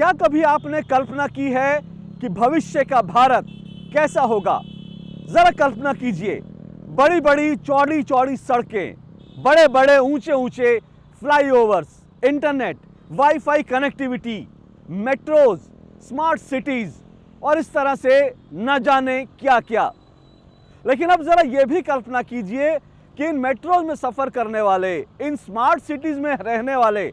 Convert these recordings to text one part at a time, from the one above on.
क्या कभी आपने कल्पना की है कि भविष्य का भारत कैसा होगा? जरा कल्पना कीजिए, बड़ी बड़ी चौड़ी चौड़ी सड़कें, बड़े बड़े ऊंचे ऊंचे flyovers, internet, wifi connectivity, metros, smart cities और इस तरह से न जाने क्या क्या। लेकिन अब जरा यह भी कल्पना कीजिए कि इन मेट्रोज में सफर करने वाले, इन स्मार्ट सिटीज में रहने वाले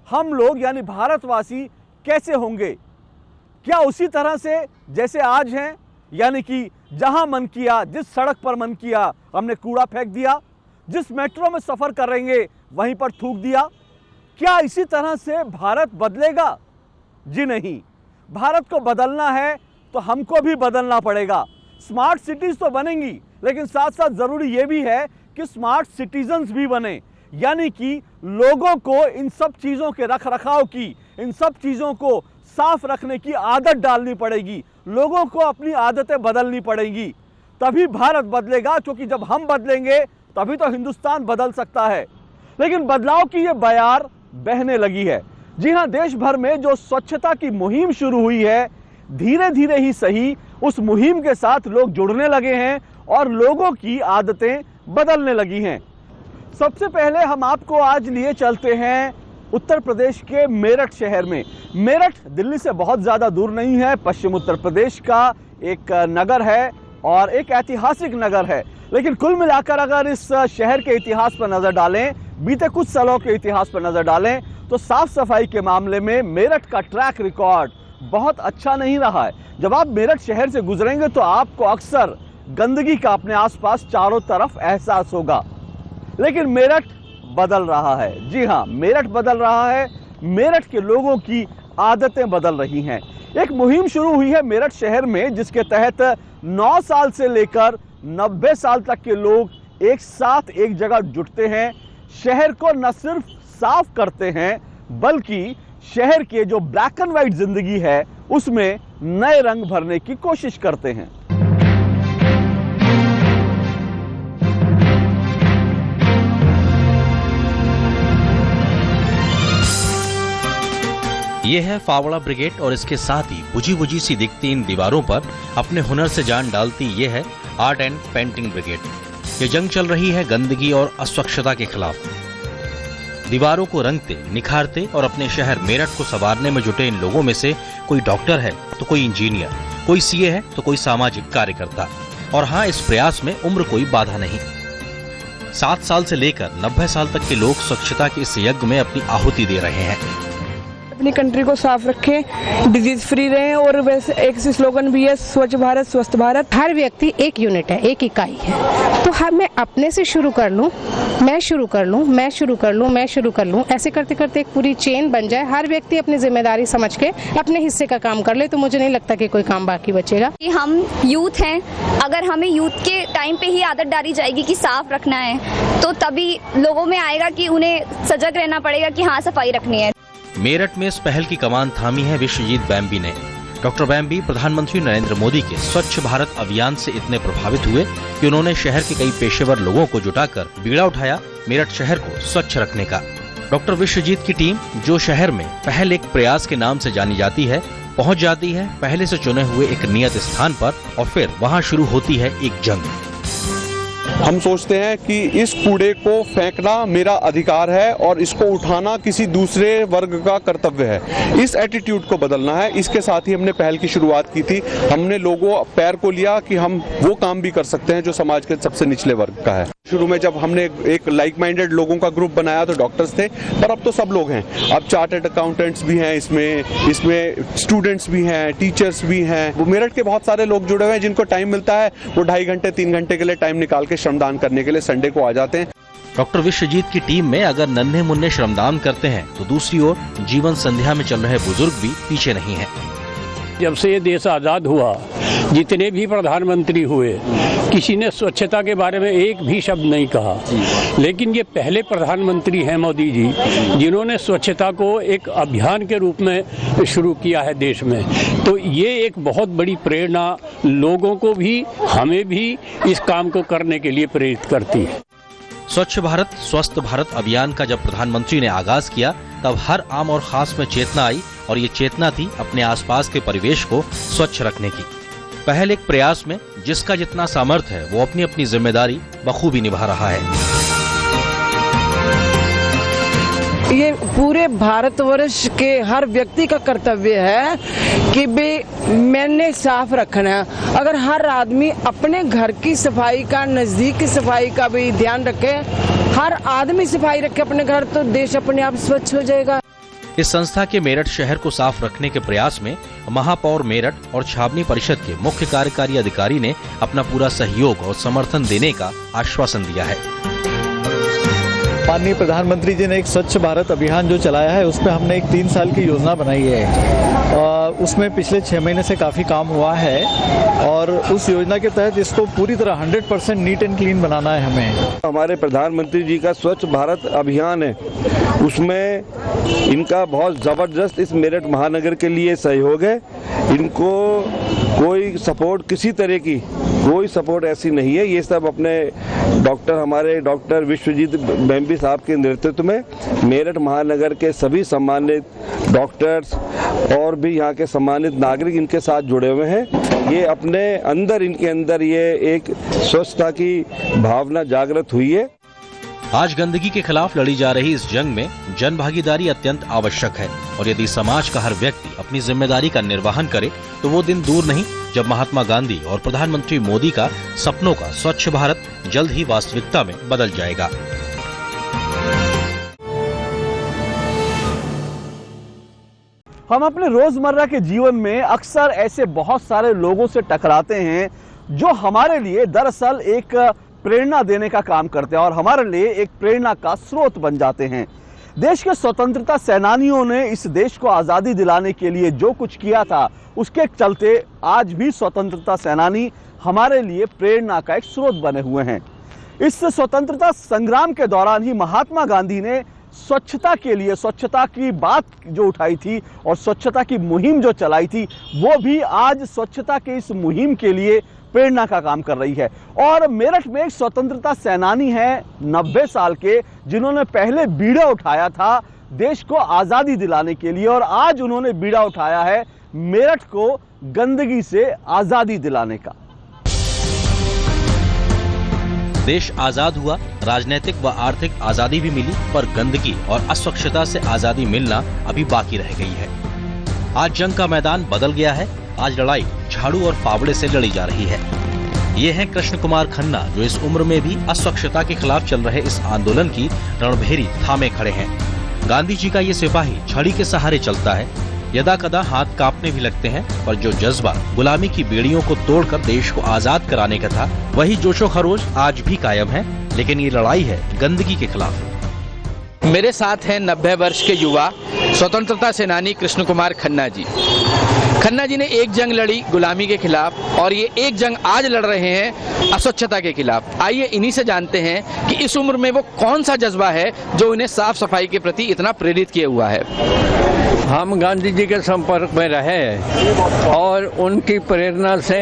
हम लोग यानी भारतवासी कैसे होंगे? क्या उसी तरह से जैसे आज हैं, यानी कि जहां मन किया, जिस सड़क पर मन किया हमने कूड़ा फेंक दिया, जिस मेट्रो में सफर करेंगे वहीं पर थूक दिया? क्या इसी तरह से भारत बदलेगा? जी नहीं, भारत को बदलना है तो हमको भी बदलना पड़ेगा। स्मार्ट सिटीज तो बनेंगी, लेकिन साथ साथ जरूरी यह भी है कि स्मार्ट सिटीजन्स भी बने, यानी कि लोगों को इन सब चीजों के रख रखाव की, इन सब चीजों को साफ रखने की आदत डालनी पड़ेगी। लोगों को अपनी आदतें बदलनी पड़ेंगी, तभी भारत बदलेगा, क्योंकि जब हम बदलेंगे तभी तो हिंदुस्तान बदल सकता है। लेकिन बदलाव की ये बयार बहने लगी है। जी हां, देश भर में जो स्वच्छता की मुहिम शुरू हुई है, धीरे धीरे ही सही उस मुहिम के साथ लोग जुड़ने लगे हैं और लोगों की आदतें बदलने लगी हैं। सबसे पहले हम आपको आज लिए चलते हैं उत्तर प्रदेश के मेरठ शहर में। मेरठ दिल्ली से बहुत ज्यादा दूर नहीं है, पश्चिम उत्तर प्रदेश का एक नगर है और एक ऐतिहासिक नगर है। लेकिन कुल मिलाकर अगर इस शहर के इतिहास पर नजर डालें, बीते कुछ सालों के इतिहास पर नजर डालें, तो साफ सफाई के मामले में मेरठ का ट्रैक रिकॉर्ड बहुत अच्छा नहीं रहा है। जब आप मेरठ शहर से गुजरेंगे तो आपको अक्सर गंदगी का अपने आसपास चारों तरफ एहसास होगा। लेकिन मेरठ बदल रहा है। जी हां, मेरठ बदल रहा है। मेरठ के लोगों की आदतें बदल रही हैं। एक मुहिम शुरू हुई है मेरठ शहर में, जिसके तहत 9 साल से लेकर 90 साल तक के लोग एक साथ एक जगह जुटते हैं। शहर को न सिर्फ साफ करते हैं, बल्कि शहर के जो ब्लैक एंड व्हाइट जिंदगी है उसमें नए रंग भरने की कोशिश करते हैं। ये है फावड़ा ब्रिगेड और इसके साथ ही बुझी बुझी सी दिखती इन दीवारों पर अपने हुनर से जान डालती ये है आर्ट एंड पेंटिंग ब्रिगेड। ये जंग चल रही है गंदगी और अस्वच्छता के खिलाफ। दीवारों को रंगते, निखारते और अपने शहर मेरठ को संवारने में जुटे इन लोगों में से कोई डॉक्टर है तो कोई इंजीनियर, कोई सीए है तो कोई सामाजिक कार्यकर्ता। और हाँ, इस प्रयास में उम्र कोई बाधा नहीं। 7 साल से लेकर 90 साल तक के लोग स्वच्छता के इस यज्ञ में अपनी आहुति दे रहे हैं। अपनी कंट्री को साफ रखें, डिजीज फ्री रहें और वैसे एक स्लोगन भी है, स्वच्छ भारत स्वस्थ भारत। हर व्यक्ति एक यूनिट है, एक इकाई है। तो हम मैं अपने से शुरू कर लूं, मैं शुरू कर लूं, मैं शुरू कर लूं, मैं शुरू कर लूं, ऐसे करते करते एक पूरी चेन बन जाए। हर व्यक्ति अपनी जिम्मेदारी समझ के अपने हिस्से का काम कर ले तो मुझे नहीं लगता कि कोई काम बाकी बचेगा। हम यूथ हैं, अगर हमें यूथ के टाइम पे ही आदत डाली जाएगी कि साफ रखना है, तो तभी लोगों में आएगा कि उन्हें सजग रहना पड़ेगा कि हाँ, सफाई रखनी है। मेरठ में इस पहल की कमान थामी है विश्वजीत बैम्बी ने। डॉक्टर बैम्बी प्रधानमंत्री नरेंद्र मोदी के स्वच्छ भारत अभियान से इतने प्रभावित हुए कि उन्होंने शहर के कई पेशेवर लोगों को जुटाकर बीड़ा उठाया मेरठ शहर को स्वच्छ रखने का। डॉक्टर विश्वजीत की टीम, जो शहर में पहल एक प्रयास के नाम से जानी जाती है, पहुंच जाती है पहले से चुने हुए एक नियत स्थान पर और फिर वहां शुरू होती है एक जंग। हम सोचते हैं कि इस कूड़े को फेंकना मेरा अधिकार है और इसको उठाना किसी दूसरे वर्ग का कर्तव्य है। इस एटीट्यूड को बदलना है। इसके साथ ही हमने पहल की शुरुआत की थी। हमने लोगों पैर को लिया कि हम वो काम भी कर सकते हैं जो समाज के सबसे निचले वर्ग का है। शुरू में जब हमने एक लाइक माइंडेड लोगों का ग्रुप बनाया तो डॉक्टर्स थे, पर अब तो सब लोग हैं। अब चार्टर्ड अकाउंटेंट्स भी हैं, इसमें स्टूडेंट्स भी हैं, टीचर्स भी हैं। वो मेरठ के बहुत सारे लोग जुड़े हुए हैं जिनको टाइम मिलता है, वो 2.5 घंटे 3 घंटे के लिए टाइम निकाल के श्रमदान करने के लिए संडे को आ जाते हैं। डॉक्टर विश्वजीत की टीम में अगर नन्हे मुन्ने श्रमदान करते हैं तो दूसरी ओर जीवन संध्या में चल रहे बुजुर्ग भी पीछे नहीं हैं। जब से ये देश आज़ाद हुआ, जितने भी प्रधानमंत्री हुए, किसी ने स्वच्छता के बारे में एक भी शब्द नहीं कहा। लेकिन ये पहले प्रधानमंत्री हैं मोदी जी, जिन्होंने स्वच्छता को एक अभियान के रूप में शुरू किया है देश में। तो ये एक बहुत बड़ी प्रेरणा लोगों को भी, हमें भी इस काम को करने के लिए प्रेरित करती है। स्वच्छ भारत स्वस्थ भारत अभियान का जब प्रधानमंत्री ने आगाज किया, तब हर आम और खास में चेतना आई और ये चेतना थी अपने आसपास के परिवेश को स्वच्छ रखने की। पहल एक प्रयास में जिसका जितना सामर्थ्य है वो अपनी अपनी जिम्मेदारी बखूबी निभा रहा है। ये पूरे भारतवर्ष के हर व्यक्ति का कर्तव्य है कि भी मैंने साफ रखना है। अगर हर आदमी अपने घर की सफाई का, नजदीक की सफाई का भी ध्यान रखे, हर आदमी सफाई रखे अपने घर, तो देश अपने आप स्वच्छ हो जाएगा। इस संस्था के मेरठ शहर को साफ रखने के प्रयास में महापौर मेरठ और छावनी परिषद के मुख्य कार्यकारी अधिकारी ने अपना पूरा सहयोग और समर्थन देने का आश्वासन दिया है। माननीय प्रधानमंत्री जी ने एक स्वच्छ भारत अभियान जो चलाया है, उसमें हमने एक 3 साल की योजना बनाई है। उसमें पिछले 6 महीने से काफ़ी काम हुआ है और उस योजना के तहत इसको पूरी तरह 100% नीट एंड क्लीन बनाना है हमें। हमारे प्रधानमंत्री जी का स्वच्छ भारत अभियान है, उसमें इनका बहुत ज़बरदस्त इस मेरठ महानगर के लिए सहयोग है। इनको कोई सपोर्ट, किसी तरह की कोई सपोर्ट ऐसी नहीं है। ये सब अपने हमारे डॉक्टर विश्वजीत बेम्बी साहब के नेतृत्व में मेरठ महानगर के सभी सम्मानित डॉक्टर्स और भी यहाँ के सम्मानित नागरिक इनके साथ जुड़े हुए हैं। ये अपने अंदर, इनके अंदर ये एक स्वच्छता की भावना जागृत हुई है। आज गंदगी के खिलाफ लड़ी जा रही इस जंग में जन भागीदारी अत्यंत आवश्यक है और यदि समाज का हर व्यक्ति अपनी जिम्मेदारी का निर्वहन करे तो वो दिन दूर नहीं जब महात्मा गांधी और प्रधानमंत्री मोदी का सपनों का स्वच्छ भारत जल्द ही वास्तविकता में बदल जाएगा। हम अपने रोजमर्रा के जीवन में अक्सर ऐसे बहुत सारे लोगों से टकराते हैं जो हमारे लिए दरअसल एक प्रेरणा देने का काम करते हैं और हमारे लिए एक प्रेरणा का स्रोत बन जाते हैं। देश के स्वतंत्रता सेनानियों ने इस देश को आज़ादी दिलाने के लिए जो कुछ किया था, उसके चलते आज भी स्वतंत्रता सेनानी हमारे लिए प्रेरणा का एक स्रोत बने हुए हैं। इस स्वतंत्रता संग्राम के दौरान ही महात्मा गांधी ने स्वच्छता के लिए, स्वच्छता की बात जो उठाई थी और स्वच्छता की मुहिम जो चलाई थी, वो भी आज स्वच्छता के इस मुहिम के लिए प्रेरणा का काम कर रही है। और मेरठ में एक स्वतंत्रता सेनानी है 90 साल के, जिन्होंने पहले बीड़ा उठाया था देश को आज़ादी दिलाने के लिए और आज उन्होंने बीड़ा उठाया है मेरठ को गंदगी से आज़ादी दिलाने का। देश आजाद हुआ, राजनीतिक व आर्थिक आजादी भी मिली, पर गंदगी और अस्वच्छता से आजादी मिलना अभी बाकी रह गई है। आज जंग का मैदान बदल गया है। आज लड़ाई झाड़ू और फावड़े से लड़ी जा रही है। ये हैं कृष्ण कुमार खन्ना, जो इस उम्र में भी अस्वच्छता के खिलाफ चल रहे इस आंदोलन की रणभेरी थामे खड़े हैं। गांधी जी का ये सिपाही छड़ी के सहारे चलता है। यदा कदा हाथ कांपने भी लगते हैं, पर जो जज्बा गुलामी की बेड़ियों को तोड़कर देश को आजाद कराने का था, वही जोशो खरोश आज भी कायम है। लेकिन ये लड़ाई है गंदगी के खिलाफ। मेरे साथ हैं 90 वर्ष के युवा स्वतंत्रता सेनानी कृष्ण कुमार खन्ना जी। खन्ना जी ने एक जंग लड़ी गुलामी के खिलाफ और ये एक जंग आज लड़ रहे हैं अस्वच्छता के खिलाफ। आइए इन्हीं से जानते हैं कि इस उम्र में वो कौन सा जज्बा है जो उन्हें साफ सफाई के प्रति इतना प्रेरित किया हुआ है। हम गांधी जी के संपर्क में रहे और उनकी प्रेरणा से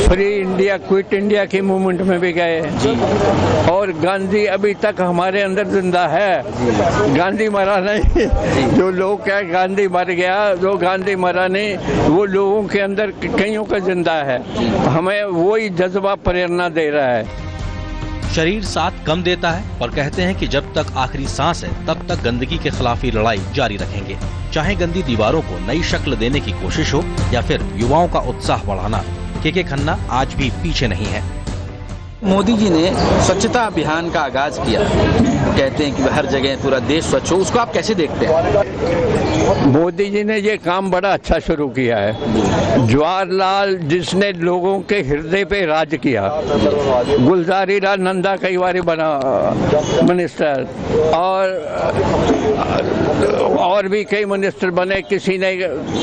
फ्री इंडिया, क्विट इंडिया की मूवमेंट में भी गए और गांधी अभी तक हमारे अंदर जिंदा है। गांधी मरा नहीं। जो लोग क्या गांधी मर गया, जो गांधी मरा नहीं, वो लोगों के अंदर कईयों का जिंदा है। हमें वही जज्बा प्रेरणा दे रहा है। शरीर साथ कम देता है, पर कहते हैं कि जब तक आखिरी सांस है तब तक गंदगी के खिलाफ ही लड़ाई जारी रखेंगे। चाहे गंदी दीवारों को नई शक्ल देने की कोशिश हो या फिर युवाओं का उत्साह बढ़ाना, के खन्ना आज भी पीछे नहीं है। मोदी जी ने स्वच्छता अभियान का आगाज किया, कहते हैं कि हर जगह पूरा देश स्वच्छ हो, उसको आप कैसे देखते हैं? मोदी जी ने ये काम बड़ा अच्छा शुरू किया है। जवाहरलाल, जिसने लोगों के हृदय पे राज किया, गुलजारी लाल नंदा कई बार बना मिनिस्टर और भी कई मिनिस्टर बने, किसी ने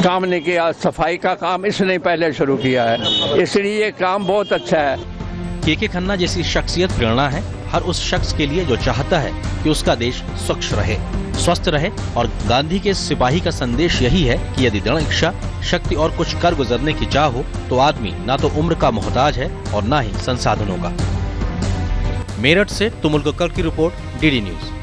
काम नहीं किया। सफाई का काम इसने पहले शुरू किया है, इसलिए ये काम बहुत अच्छा है। के खन्ना जैसी शख्सियत प्रेरणा है हर उस शख्स के लिए जो चाहता है कि उसका देश स्वच्छ रहे, स्वस्थ रहे। और गांधी के सिपाही का संदेश यही है कि यदि दृढ़ इच्छा, शक्ति और कुछ कर गुजरने की चाह हो तो आदमी ना तो उम्र का मोहताज है और ना ही संसाधनों का। मेरठ से तुमुल गोकर की रिपोर्ट, डीडी न्यूज।